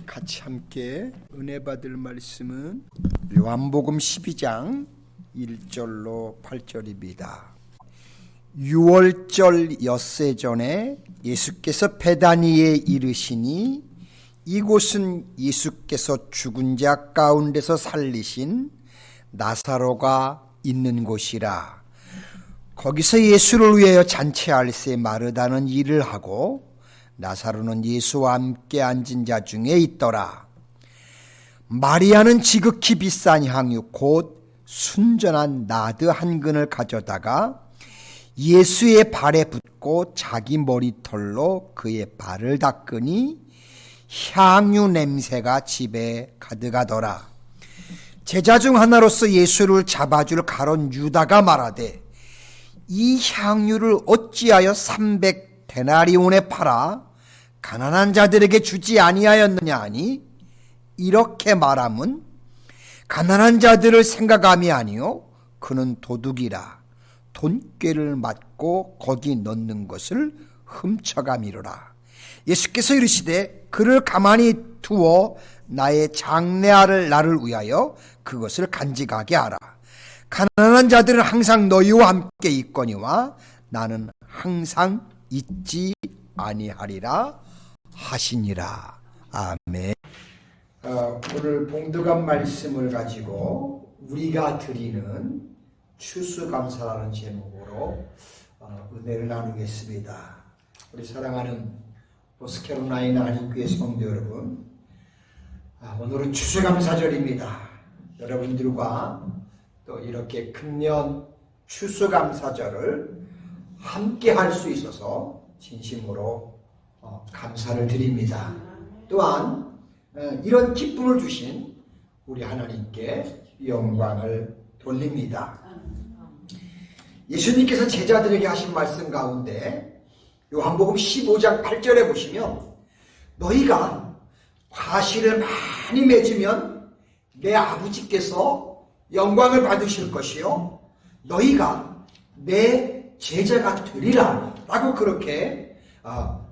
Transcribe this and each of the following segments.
우리 같이 함께 은혜 받을 말씀은 요한복음 12장 1절로 8절입니다. 6월절 엿새 전에 예수께서 베다니에 이르시니 이곳은 예수께서 죽은 자 가운데서 살리신 나사로가 있는 곳이라. 거기서 예수를 위하여 잔치 알세 마르다는 일을 하고 나사로는 예수와 함께 앉은 자 중에 있더라. 마리아는 지극히 비싼 향유 곧 순전한 나드 한 근을 가져다가 예수의 발에 붓고 자기 머리털로 그의 발을 닦으니 향유 냄새가 집에 가득하더라. 제자 중 하나로서 예수를 잡아줄 가론 유다가 말하되 이 향유를 어찌하여 300데나리온에 팔아 가난한 자들에게 주지 아니하였느냐 하니 이렇게 말함은 가난한 자들을 생각함이 아니요 그는 도둑이라 돈꾀를 맞고 거기 넣는 것을 훔쳐가미로라. 예수께서 이르시되 그를 가만히 두어 나의 장례할 날을 위하여 그것을 간직하게 하라. 가난한 자들은 항상 너희와 함께 있거니와 나는 항상 있지 아니하리라 하시니라. 아멘. 오늘 봉독한 말씀을 가지고 우리가 드리는 추수감사라는 제목으로 은혜를 나누겠습니다. 우리 사랑하는 노스캐롤라이나 한인교회 성도 여러분, 오늘은 추수감사절입니다. 여러분들과 또 이렇게 금년 추수감사절을 함께 할 수 있어서 진심으로 감사를 드립니다. 또한 이런 기쁨을 주신 우리 하나님께 영광을 돌립니다. 예수님께서 제자들에게 하신 말씀 가운데 요한복음 15장 8절에 보시면 너희가 과실을 많이 맺으면 내 아버지께서 영광을 받으실 것이요 너희가 내 제자가 되리라 라고 그렇게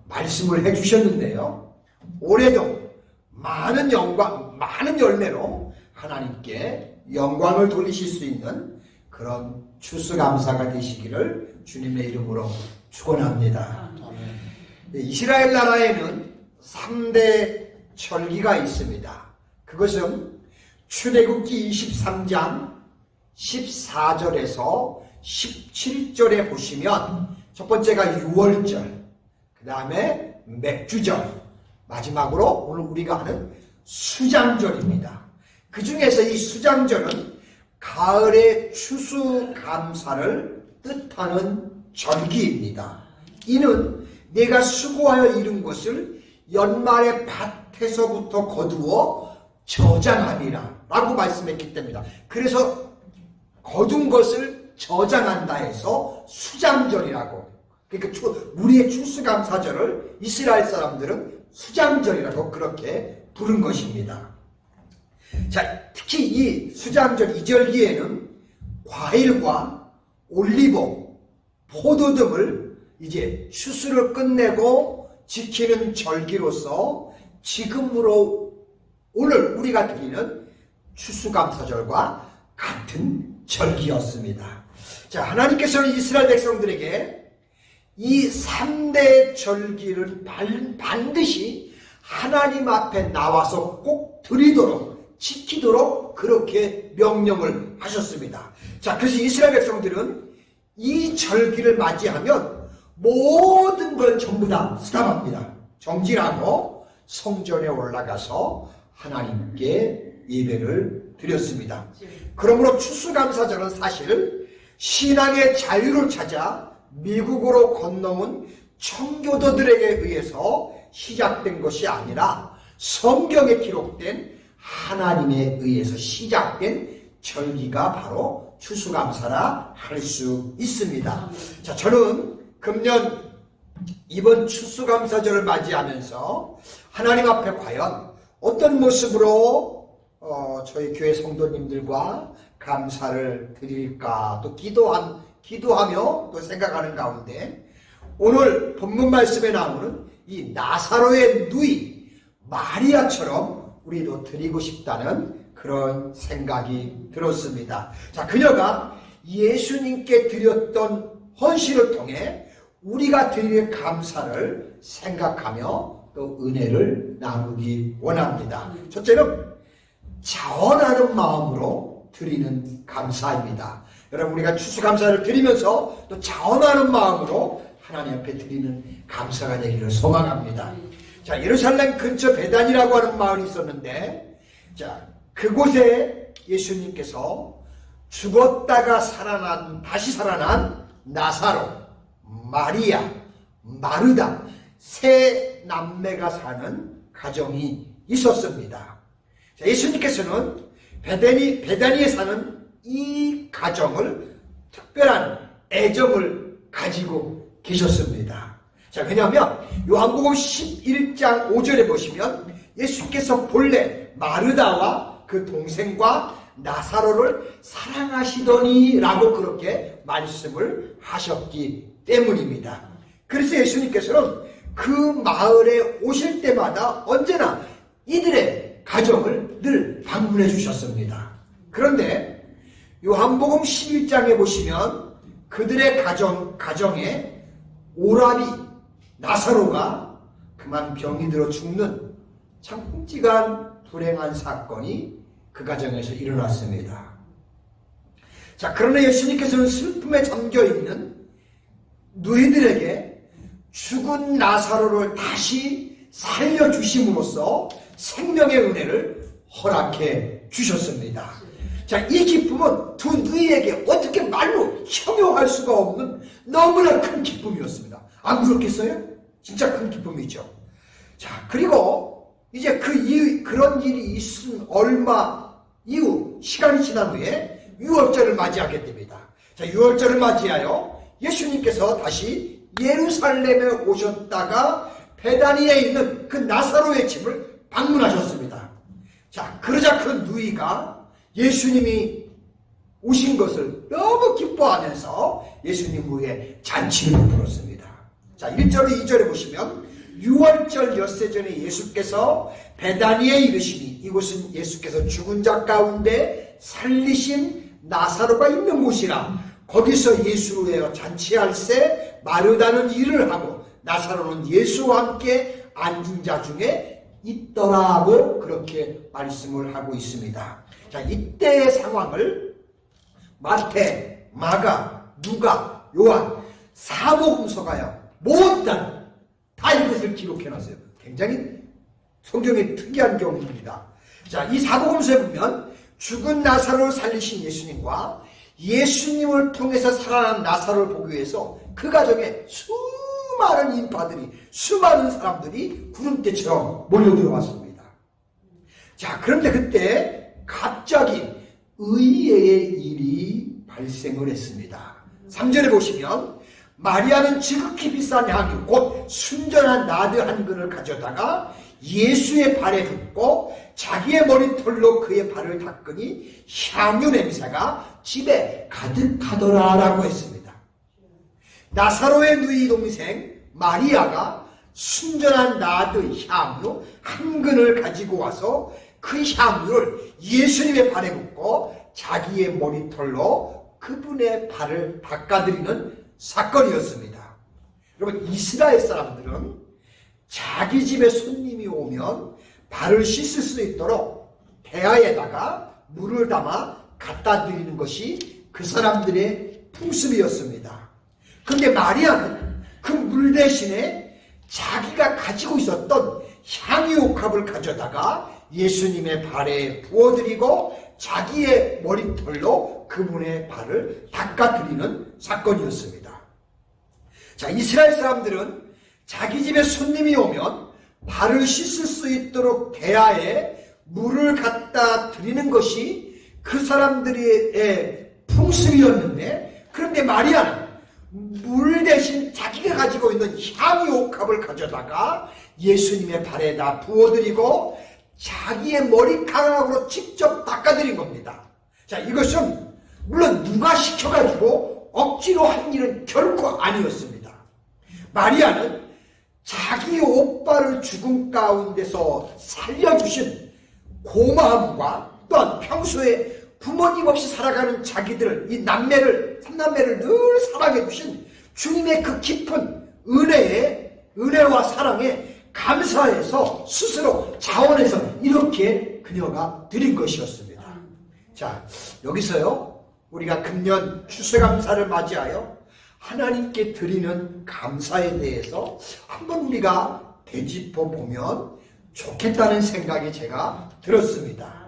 말씀을 해주셨는데요. 올해도 많은 영광, 많은 열매로 하나님께 영광을 돌리실 수 있는 그런 추수감사가 되시기를 주님의 이름으로 축원합니다. 이스라엘 나라에는 3대 절기가 있습니다. 그것은 출애굽기 23장 14절에서 17절에 보시면 첫 번째가 6월절, 그 다음에 맥주절, 마지막으로 오늘 우리가 하는 수장절입니다. 그 중에서 이 수장절은 가을의 추수감사를 뜻하는 절기입니다. 이는 내가 수고하여 이룬 것을 연말의 밭에서부터 거두어 저장하리라 라고 말씀했기 때문이다. 그래서 거둔 것을 저장한다 해서 수장절이라고, 그러니까 우리의 추수감사절을 이스라엘 사람들은 수장절이라고 그렇게 부른 것입니다. 자, 특히 이 수장절 이절기에는 과일과 올리브, 포도 등을 이제 추수를 끝내고 지키는 절기로서 지금으로 오늘 우리가 드리는 추수감사절과 같은 절기였습니다. 자, 하나님께서는 이스라엘 백성들에게 이 3대 절기를 반드시 하나님 앞에 나와서 꼭 드리도록, 지키도록 그렇게 명령을 하셨습니다. 자, 그래서 이스라엘 백성들은 이 절기를 맞이하면 모든 걸 전부 다 스탑합니다. 정지하고 성전에 올라가서 하나님께 예배를 드렸습니다. 그러므로 추수감사절은 사실 신앙의 자유를 찾아 미국으로 건너온 청교도들에게 의해서 시작된 것이 아니라 성경에 기록된 하나님에 의해서 시작된 절기가 바로 추수감사라 할 수 있습니다. 자, 저는 금년 이번 추수감사절을 맞이하면서 하나님 앞에 과연 어떤 모습으로 저희 교회 성도님들과 감사를 드릴까 또 기도하며 또 생각하는 가운데 오늘 본문 말씀에 나오는 이 나사로의 누이 마리아처럼 우리도 드리고 싶다는 그런 생각이 들었습니다. 자, 그녀가 예수님께 드렸던 헌신을 통해 우리가 드릴 감사를 생각하며 또 은혜를 나누기 원합니다. 첫째는 자원하는 마음으로 드리는 감사입니다. 여러분, 우리가 추수감사를 드리면서 또 자원하는 마음으로 하나님 앞에 드리는 감사가 되기를 소망합니다. 자, 예루살렘 근처 베단이라고 하는 마을이 있었는데, 자, 그곳에 예수님께서 죽었다가 다시 살아난 나사로, 마리아, 마르다 세 남매가 사는 가정이 있었습니다. 자, 예수님께서는 베다니에 사는 이 가정을 특별한 애정을 가지고 계셨습니다. 자, 왜냐하면 요한복음 11장 5절에 보시면 예수께서 본래 마르다와 그 동생과 나사로를 사랑하시더니 라고 그렇게 말씀을 하셨기 때문입니다. 그래서 예수님께서는 그 마을에 오실 때마다 언제나 이들의 가정을 늘 방문해 주셨습니다. 그런데 요한복음 11장에 보시면 그들의 가정에 오라비 나사로가 그만 병이 들어 죽는 참 끔찍한 불행한 사건이 그 가정에서 일어났습니다. 자, 그러나 예수님께서는 슬픔에 잠겨있는 누이들에게 죽은 나사로를 다시 살려주심으로써 생명의 은혜를 허락해 주셨습니다. 자, 이 기쁨은 두 누이에게 어떻게 말로 형용할 수가 없는 너무나 큰 기쁨이었습니다. 안 그렇겠어요? 진짜 큰 기쁨이죠. 자, 그리고 이제 그런 일이 있은 얼마 이후, 시간이 지난 후에 유월절을 맞이하게 됩니다. 자, 유월절을 맞이하여 예수님께서 다시 예루살렘에 오셨다가 베다니에 있는 그 나사로의 집을 방문하셨습니다. 자, 그러자 그 누이가 예수님이 오신 것을 너무 기뻐하면서 예수님 위에 잔치를 베풀었습니다. 자, 1절로 2절에 보시면 유월절 엿새 전에 예수께서 베다니에 이르시니 이곳은 예수께서 죽은 자 가운데 살리신 나사로가 있는 곳이라. 거기서 예수를 위하여 잔치할새 마르다는 일을 하고 나사로는 예수와 함께 앉은 자 중에 있더라고 그렇게 말씀을 하고 있습니다. 자, 이때의 상황을 마태, 마가, 누가, 요한 사복음서가요 모두 다 이것을 기록해놨어요. 굉장히 성경의 특이한 경우입니다. 자, 이 사복음서에 보면 죽은 나사로를 살리신 예수님과 예수님을 통해서 살아난 나사로를 보기 위해서 그 가정에 수많은 인파들이, 수많은 사람들이 구름대처럼 몰려들어왔습니다. 자, 그런데 그때 갑자기 의외의 일이 발생을 했습니다. 3절에 보시면 마리아는 지극히 비싼 향유 곧 순전한 나드 한 근을 가져다가 예수의 발에 붓고 자기의 머리털로 그의 발을 닦으니 향유 냄새가 집에 가득하더라라고 했습니다. 나사로의 누이 동생 마리아가 순전한 나드 향유 한 근을 가지고 와서 그 향유를 예수님의 발에 붓고 자기의 머리털로 그분의 발을 닦아드리는 사건이었습니다. 여러분, 이스라엘 사람들은 자기 집에 손님이 오면 발을 씻을 수 있도록 대야에다가 물을 담아 갖다 드리는 것이 그 사람들의 풍습이었습니다. 그런데 마리아는 그 물 대신에 자기가 가지고 있었던 향유옥합을 가져다가 예수님의 발에 부어드리고 자기의 머리털로 그분의 발을 닦아드리는 사건이었습니다. 자, 이스라엘 사람들은 자기 집에 손님이 오면 발을 씻을 수 있도록 대야에 물을 갖다 드리는 것이 그 사람들의 풍습이었는데, 그런데 마리아는 물 대신 자기가 가지고 있는 향유옥합을 가져다가 예수님의 발에다 부어드리고 자기의 머리카락으로 직접 닦아드린 겁니다. 자, 이것은 물론 누가 시켜가지고 억지로 한 일은 결코 아니었습니다. 마리아는 자기 오빠를 죽음 가운데서 살려주신 고마움과 또한 평소에 부모님 없이 살아가는 자기들을, 이 남매를, 삼남매를 늘 사랑해 주신 주님의 그 깊은 은혜와 사랑에 감사해서 스스로 자원해서 이렇게 그녀가 드린 것이었습니다. 자, 여기서요, 우리가 금년 추수감사를 맞이하여 하나님께 드리는 감사에 대해서 한번 우리가 되짚어 보면 좋겠다는 생각이 제가 들었습니다.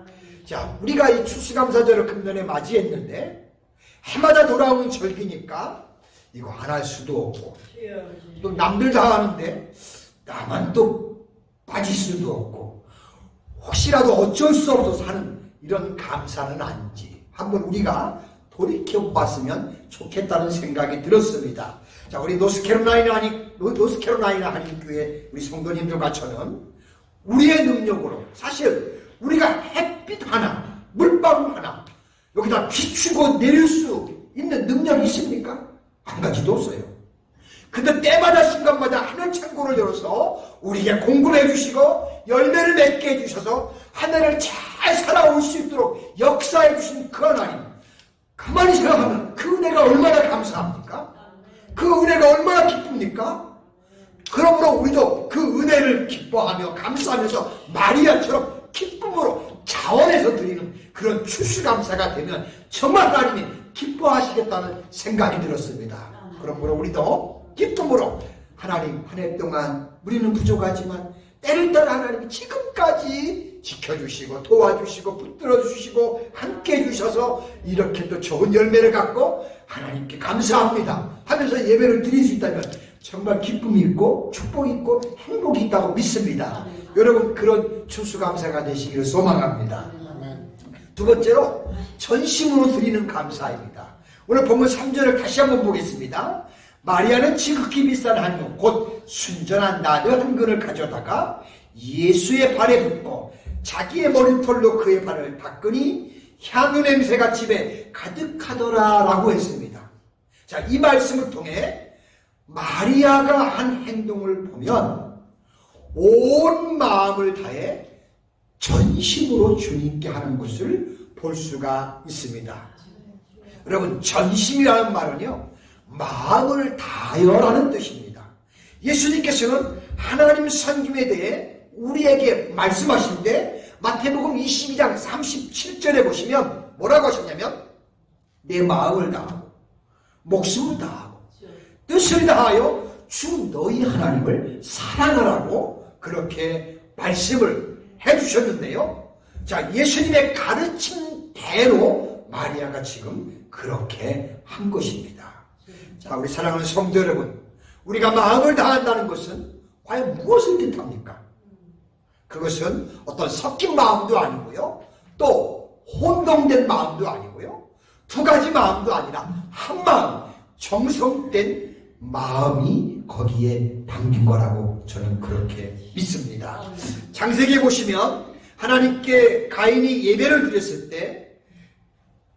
자, 우리가 이 추수감사절을 금년에 맞이했는데 해마다 돌아오는 절기니까 이거 안 할 수도 없고 또 남들 다 하는데 나만 또 빠질 수도 없고 혹시라도 어쩔 수 없어서 하는 이런 감사는 아닌지 한번 우리가 돌이켜봤으면 좋겠다는 생각이 들었습니다. 자, 우리 노스캐롤라이나 한인교회 우리 성도님들과 저는 우리의 능력으로 사실 우리가 햇빛 하나, 물방울 하나 여기다 비추고 내릴 수 있는 능력이 있습니까? 한 가지도 없어요. 근데 때마다 순간마다 하늘 창고를 열어서 우리에게 공급을 해주시고 열매를 맺게 해주셔서 하늘을 잘 살아올 수 있도록 역사해 주신 그 하나님, 가만히 생각하면 그 은혜가 얼마나 감사합니까? 그 은혜가 얼마나 기쁩니까? 그러므로 우리도 그 은혜를 기뻐하며 감사하면서 마리아처럼 기쁨으로 자원해서 드리는 그런 추수감사가 되면 정말 하나님이 기뻐하시겠다는 생각이 들었습니다. 그러므로 우리도 기쁨으로 하나님 한 해 동안 우리는 부족하지만 때를 따라 하나님이 지금까지 지켜주시고 도와주시고 붙들어주시고 함께 해주셔서 이렇게 또 좋은 열매를 갖고 하나님께 감사합니다 하면서 예배를 드릴 수 있다면 정말 기쁨이 있고 축복이 있고 행복이 있다고 믿습니다. 여러분 그런 추수감사가 되시기를 소망합니다. 두 번째로 전심으로 드리는 감사입니다. 오늘 본문 3절을 다시 한번 보겠습니다. 마리아는 지극히 비싼 한유 곧 순전한 나드 한 근을 가져다가 예수의 발에 붓고 자기의 머리털로 그의 발을 닦으니 향유 냄새가 집에 가득하더라 라고 했습니다. 자, 이 말씀을 통해 마리아가 한 행동을 보면 온 마음을 다해 전심으로 주님께 하는 것을 볼 수가 있습니다. 여러분, 전심이라는 말은요, 마음을 다하여라는 뜻입니다. 예수님께서는 하나님 선김에 대해 우리에게 말씀하실 때 마태복음 22장 37절에 보시면 뭐라고 하셨냐면 내 마음을 다하고 목숨을 다하고 뜻을 다하여 주 너희 하나님을 사랑하라고 그렇게 말씀을 해주셨는데요. 자, 예수님의 가르침대로 마리아가 지금 그렇게 한 것입니다. 자, 우리 사랑하는 성도 여러분, 우리가 마음을 다한다는 것은 과연 무엇을 뜻합니까? 그것은 어떤 섞인 마음도 아니고요, 또 혼동된 마음도 아니고요, 두 가지 마음도 아니라 한 마음, 정성된 마음이 거기에 담긴 거라고 저는 그렇게 믿습니다. 창세기에 보시면 하나님께 가인이 예배를 드렸을 때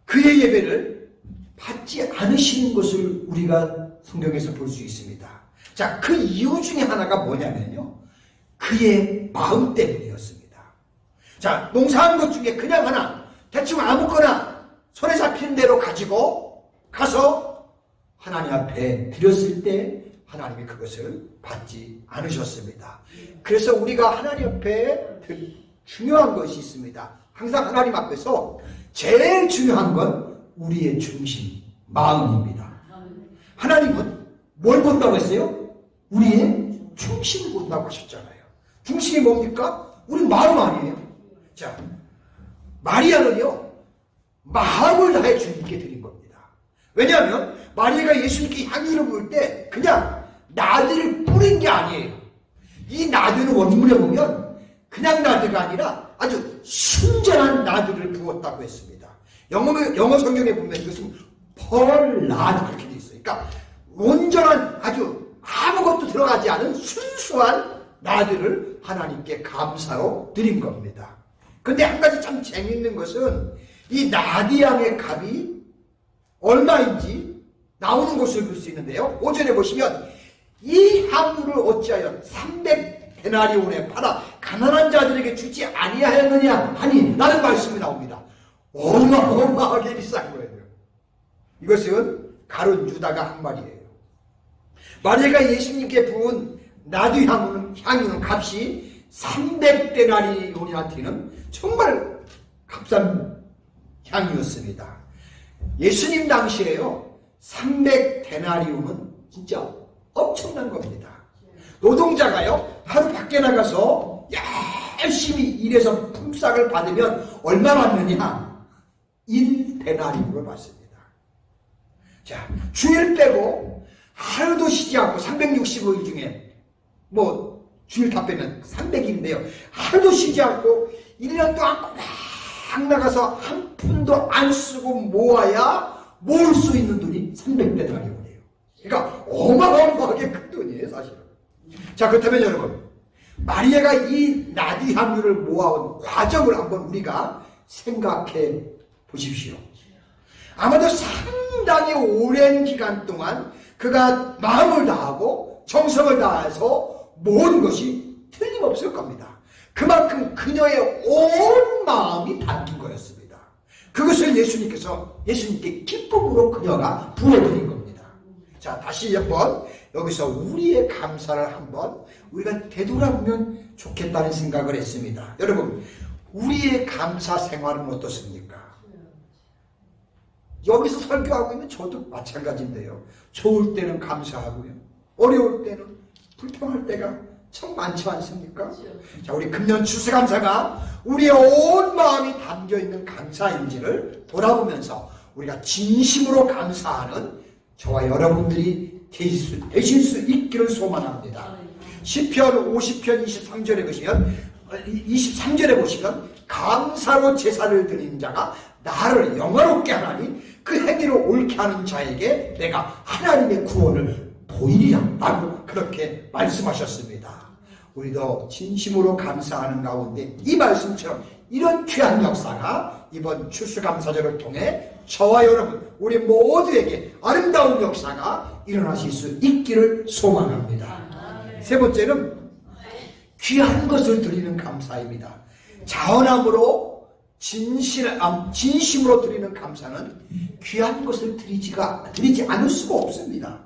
그의 예배를 받지 않으시는 것을 우리가 성경에서 볼 수 있습니다. 자, 그 이유 중에 하나가 뭐냐면요, 그의 마음 때문이었습니다. 자, 농사한 것 중에 그냥 하나 대충 아무거나 손에 잡히는 대로 가지고 가서 하나님 앞에 드렸을 때 하나님이 그것을 받지 않으셨습니다. 그래서 우리가 하나님 앞에 중요한 것이 있습니다. 항상 하나님 앞에서 제일 중요한 건 우리의 중심, 마음입니다. 하나님은 뭘 본다고 했어요? 우리의 중심을 본다고 하셨잖아요. 중심이 뭡니까? 우리 마음 아니에요. 자, 마리아는요, 마음을 다해 주님께 드린 겁니다. 왜냐하면 마리아가 예수님께 향유를 부을 때 그냥 나드를 뿌린 게 아니에요. 이 나드는 원문에 보면 그냥 나드가 아니라 아주 순전한 나드를 부었다고 했습니다. 영어 성경에 보면 이것은 pearl nard 그렇게 되어 있어요. 그러니까 온전한 아주 아무것도 들어가지 않은 순수한 나드를 하나님께 감사로 드린 겁니다. 근데 한 가지 참 재미있는 것은 이 나드 양의 값이 얼마인지 나오는 것을 볼 수 있는데요. 5절에 보시면 이 향유를 어찌하여 300데나리온에 팔아 가난한 자들에게 주지 아니하였느냐 하니 라는 말씀이 나옵니다. 어마어마하게 비싼 거예요. 이것은 가룟 유다가 한 말이에요. 마리아가 예수님께 부은 나두 향유는 값이 300데나리온이한테는 정말 값싼 향유였습니다. 예수님 당시에요, 300데나리온은 진짜 엄청난 겁니다. 노동자가요, 하루 밖에 나가서 열심히 일해서 품삯을 받으면 얼마 받느냐? 1데나리온을 받습니다. 자, 주일 빼고 하루도 쉬지 않고 365일 중에 주일 다 빼면 300일인데요. 하루도 쉬지 않고 1년 동안 꽉 나가서 한 푼도 안 쓰고 모아야 모을 수 있는 돈이 300데나리온이에요. 그러니까 어마어마하게 큰 돈이에요, 사실은. 자, 그렇다면 여러분, 마리아가 이 나디 향유를 모아온 과정을 한번 우리가 생각해 보십시오. 아마도 상당히 오랜 기간 동안 그가 마음을 다하고 정성을 다해서 모은 것이 틀림없을 겁니다. 그만큼 그녀의 온 마음이 담긴 거였습니다. 그것을 예수님께 기쁨으로 그녀가 부어드린 겁니다. 자, 다시 한번 여기서 우리의 감사를 한번 우리가 되돌아보면 좋겠다는 생각을 했습니다. 여러분, 우리의 감사 생활은 어떻습니까? 여기서 설교하고 있는 저도 마찬가지인데요. 좋을 때는 감사하고요, 어려울 때는 불평할 때가 참 많지 않습니까? 자, 우리 금년 추수감사가 우리의 온 마음이 담겨있는 감사인지를 돌아보면서 우리가 진심으로 감사하는 저와 여러분들이 되실 수 있기를 소망합니다. 시편 50편 23절에 보시면 감사로 제사를 드리는 자가 나를 영화롭게 하나니 그 행위를 옳게 하는 자에게 내가 하나님의 구원을 보이리라 라고 그렇게 말씀하셨습니다. 우리도 진심으로 감사하는 가운데 이 말씀처럼 이런 귀한 역사가 이번 추수감사절을 통해 저와 여러분 우리 모두에게 아름다운 역사가 일어나실 수 있기를 소망합니다. 세 번째는 귀한 것을 드리는 감사입니다. 자원함으로 진심으로 드리는 감사는 귀한 것을 드리지 않을 수가 없습니다.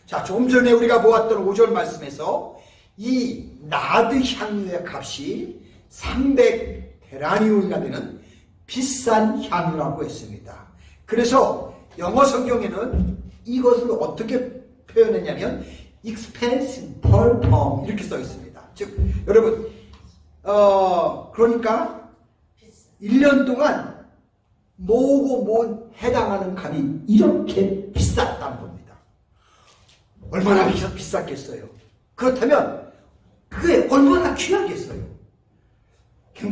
자, 조금 전에 우리가 보았던 5절 말씀에서 이 나드 향유의 값이 300데나리온이나 되는 비싼 향유라고 했습니다. 그래서 영어 성경에는 이것을 어떻게 표현했냐면 expensive per pound 이렇게 써 있습니다. 즉 여러분 그러니까 1년 동안 모으고 모은 해당하는 값이 이렇게 비쌌다는 겁니다. 얼마나 비쌌겠어요? 그렇다면 그게 얼마나 귀하겠어요?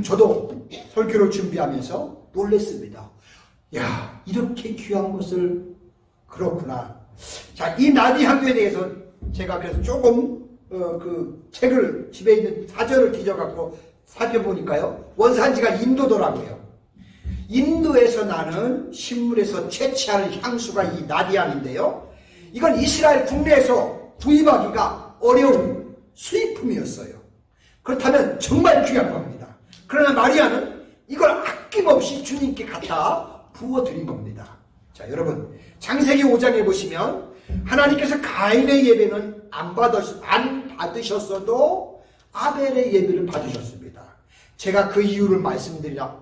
저도 설교를 준비하면서 놀랐습니다. 야, 이렇게 귀한 것을 그렇구나. 자, 이 나디 향유에 대해서 제가 그래서 조금 그 책을 집에 있는 사전을 뒤져갖고 살펴보니까요, 원산지가 인도더라고요. 인도에서 나는 식물에서 채취하는 향수가 이 나디향인데요, 이건 이스라엘 국내에서 구입하기가 어려운 수입품이었어요. 그렇다면 정말 귀한 겁니다. 그러나 마리아는 이걸 아낌없이 주님께 갖다 부어드린 겁니다. 자, 여러분, 창세기 5장에 보시면 하나님께서 가인의 예배는 안 받으셨어도 아벨의 예배를 받으셨습니다. 제가 그 이유를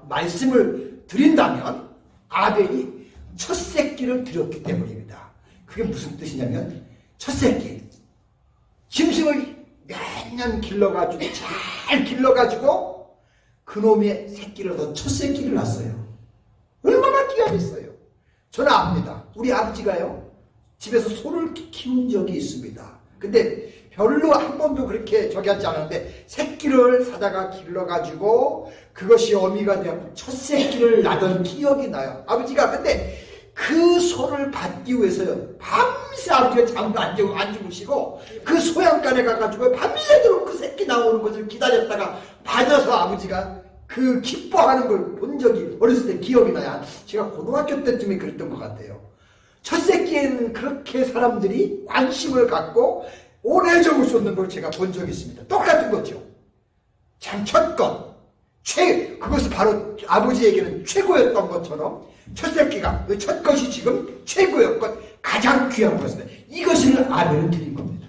말씀을 드린다면 아벨이 첫 새끼를 드렸기 때문입니다. 그게 무슨 뜻이냐면, 첫 새끼, 짐승을 몇 년 길러가지고 잘 길러가지고 그놈의 새끼를 얻어 첫 새끼를 낳았어요. 얼마나 귀하겠어요. 저는 압니다. 우리 아버지가요, 집에서 소를 키운 적이 있습니다. 근데 별로 한 번도 그렇게 저기 하지 않았는데 새끼를 사다가 길러가지고 그것이 어미가 되어 첫 새끼를 낳던 기억이 나요. 아버지가 근데 그 소를 받기 위해서요, 밤새 아버지가 잠도 안 주무시고 그 소양간에 가가지고 밤새도록 그 새끼 나오는 것을 기다렸다가 받아서 아버지가 그 기뻐하는 걸 본 적이 어렸을 때 기억이 나요. 제가 고등학교 때쯤에 그랬던 것 같아요. 첫 새끼에는 그렇게 사람들이 관심을 갖고 온 애정을 쏟는 걸 제가 본 적이 있습니다. 똑같은 거죠. 참 첫 것, 그것이 바로 아버지에게는 최고였던 것처럼 첫 새끼가, 첫 것이 지금 최고였건 가장 귀한 것입니다. 이것을 아벨은 드린 겁니다.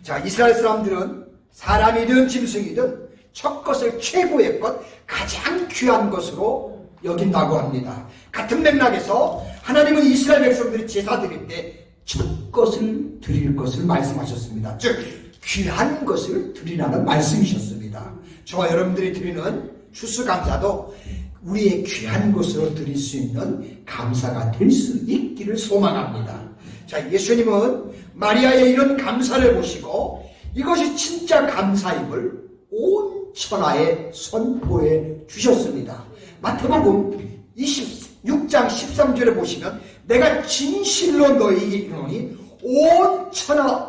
자, 이스라엘 사람들은 사람이든 짐승이든 첫 것을 최고의 것, 가장 귀한 것으로 여긴다고 합니다. 같은 맥락에서 하나님은 이스라엘 백성들이 제사 드릴 때 첫 것을 드릴 것을 말씀하셨습니다. 즉 귀한 것을 드리라는 말씀이셨습니다. 저와 여러분들이 드리는 추수감사도 우리의 귀한 것으로 드릴 수 있는 감사가 될 수 있기를 소망합니다. 자, 예수님은 마리아의 이런 감사를 보시고 이것이 진짜 감사임을 온 천하에 선포해 주셨습니다. 마태복음 26장 13절에 보시면 내가 진실로 너희에게 이르노니 온 천하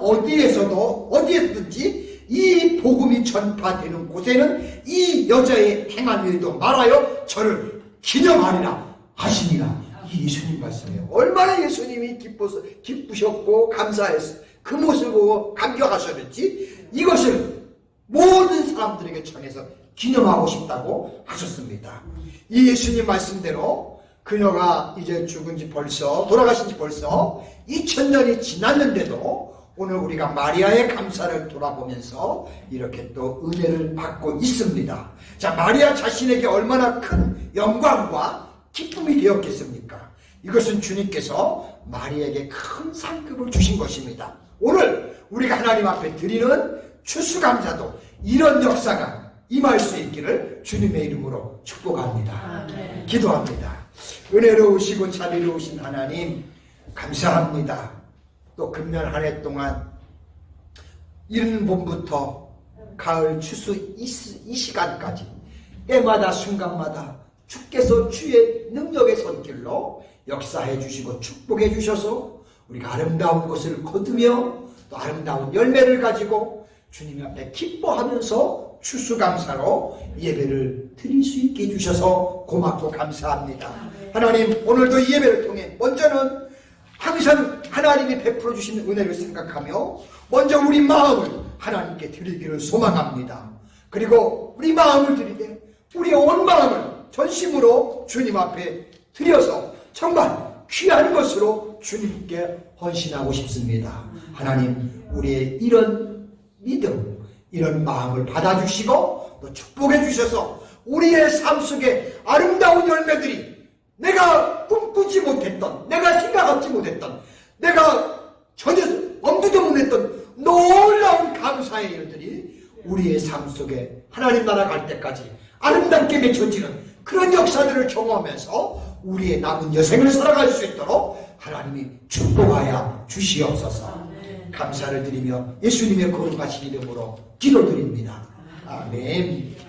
어디에서든지 이 복음이 전파되는 곳에는 이 여자의 행한 일도 말하여 저를 기념하리라 하시니라. 이 예수님 말씀이에요. 얼마나 예수님이 기쁘셨고 감사했어. 그 모습을 보고 감격하셨는지 이것을 모든 사람들에게 전해서 기념하고 싶다고 하셨습니다. 이 예수님 말씀대로 그녀가 이제 돌아가신 지 벌써 2000년이 지났는데도 오늘 우리가 마리아의 감사를 돌아보면서 이렇게 또 은혜를 받고 있습니다. 자, 마리아 자신에게 얼마나 큰 영광과 기쁨이 되었겠습니까? 이것은 주님께서 마리아에게 큰 상급을 주신 것입니다. 오늘 우리가 하나님 앞에 드리는 추수감사도 이런 역사가 임할 수 있기를 주님의 이름으로 축복합니다. 기도합니다. 은혜로우시고 자비로우신 하나님 감사합니다. 또 금년 한 해 동안 이른 봄부터 가을 추수 이 시간까지 때마다 순간마다 주께서 주의 능력의 손길로 역사해 주시고 축복해 주셔서 우리가 아름다운 것을 거두며 또 아름다운 열매를 가지고 주님 앞에 기뻐하면서 추수감사로 예배를 드릴 수 있게 해주셔서 고맙고 감사합니다. 하나님, 오늘도 이 예배를 통해 먼저는 항상 하나님이 베풀어 주시는 은혜를 생각하며 먼저 우리 마음을 하나님께 드리기를 소망합니다. 그리고 우리 마음을 드리되 우리의 온 마음을 전심으로 주님 앞에 드려서 정말 귀한 것으로 주님께 헌신하고 싶습니다. 하나님, 우리의 이런 믿음, 이런 마음을 받아주시고 또 축복해 주셔서 우리의 삶 속에 아름다운 열매들이 내가 꿈꾸지 못했던, 내가 생각하지 못했던, 내가 전혀 엄두도 못했던 놀라운 감사의 일들이 우리의 삶 속에 하나님 나라 갈 때까지 아름답게 맺혀지는 그런 역사들을 경험하면서 우리의 남은 여생을 살아갈 수 있도록 하나님이 축복하여 주시옵소서. 감사를 드리며 예수님의 거룩하신 이름으로 기도드립니다. 아멘.